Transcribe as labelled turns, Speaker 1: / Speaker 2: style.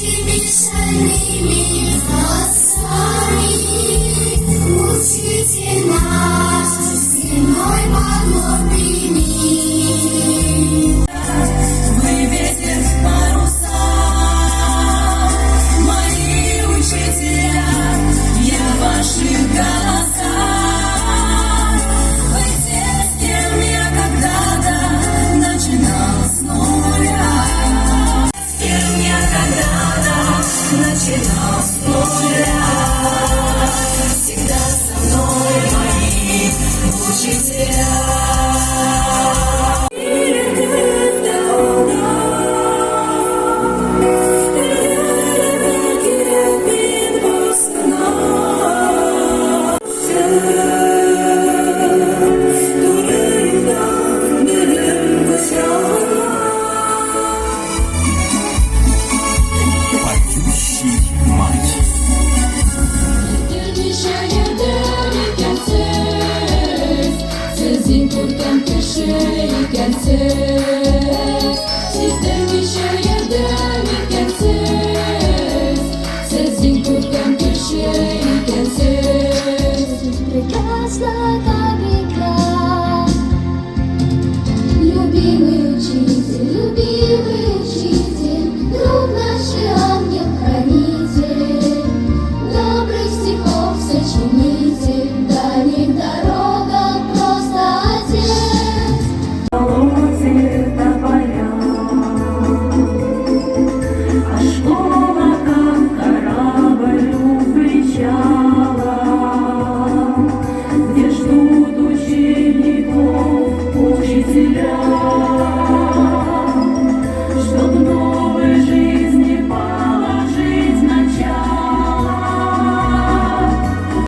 Speaker 1: Тихими шальными голосами учите нас стеной подводными. Вы ветер в паруса, мои учителя, я в ваших голосах. Вы те, с кем я когда-то начинал с нуля. С кем я когда-то начинал с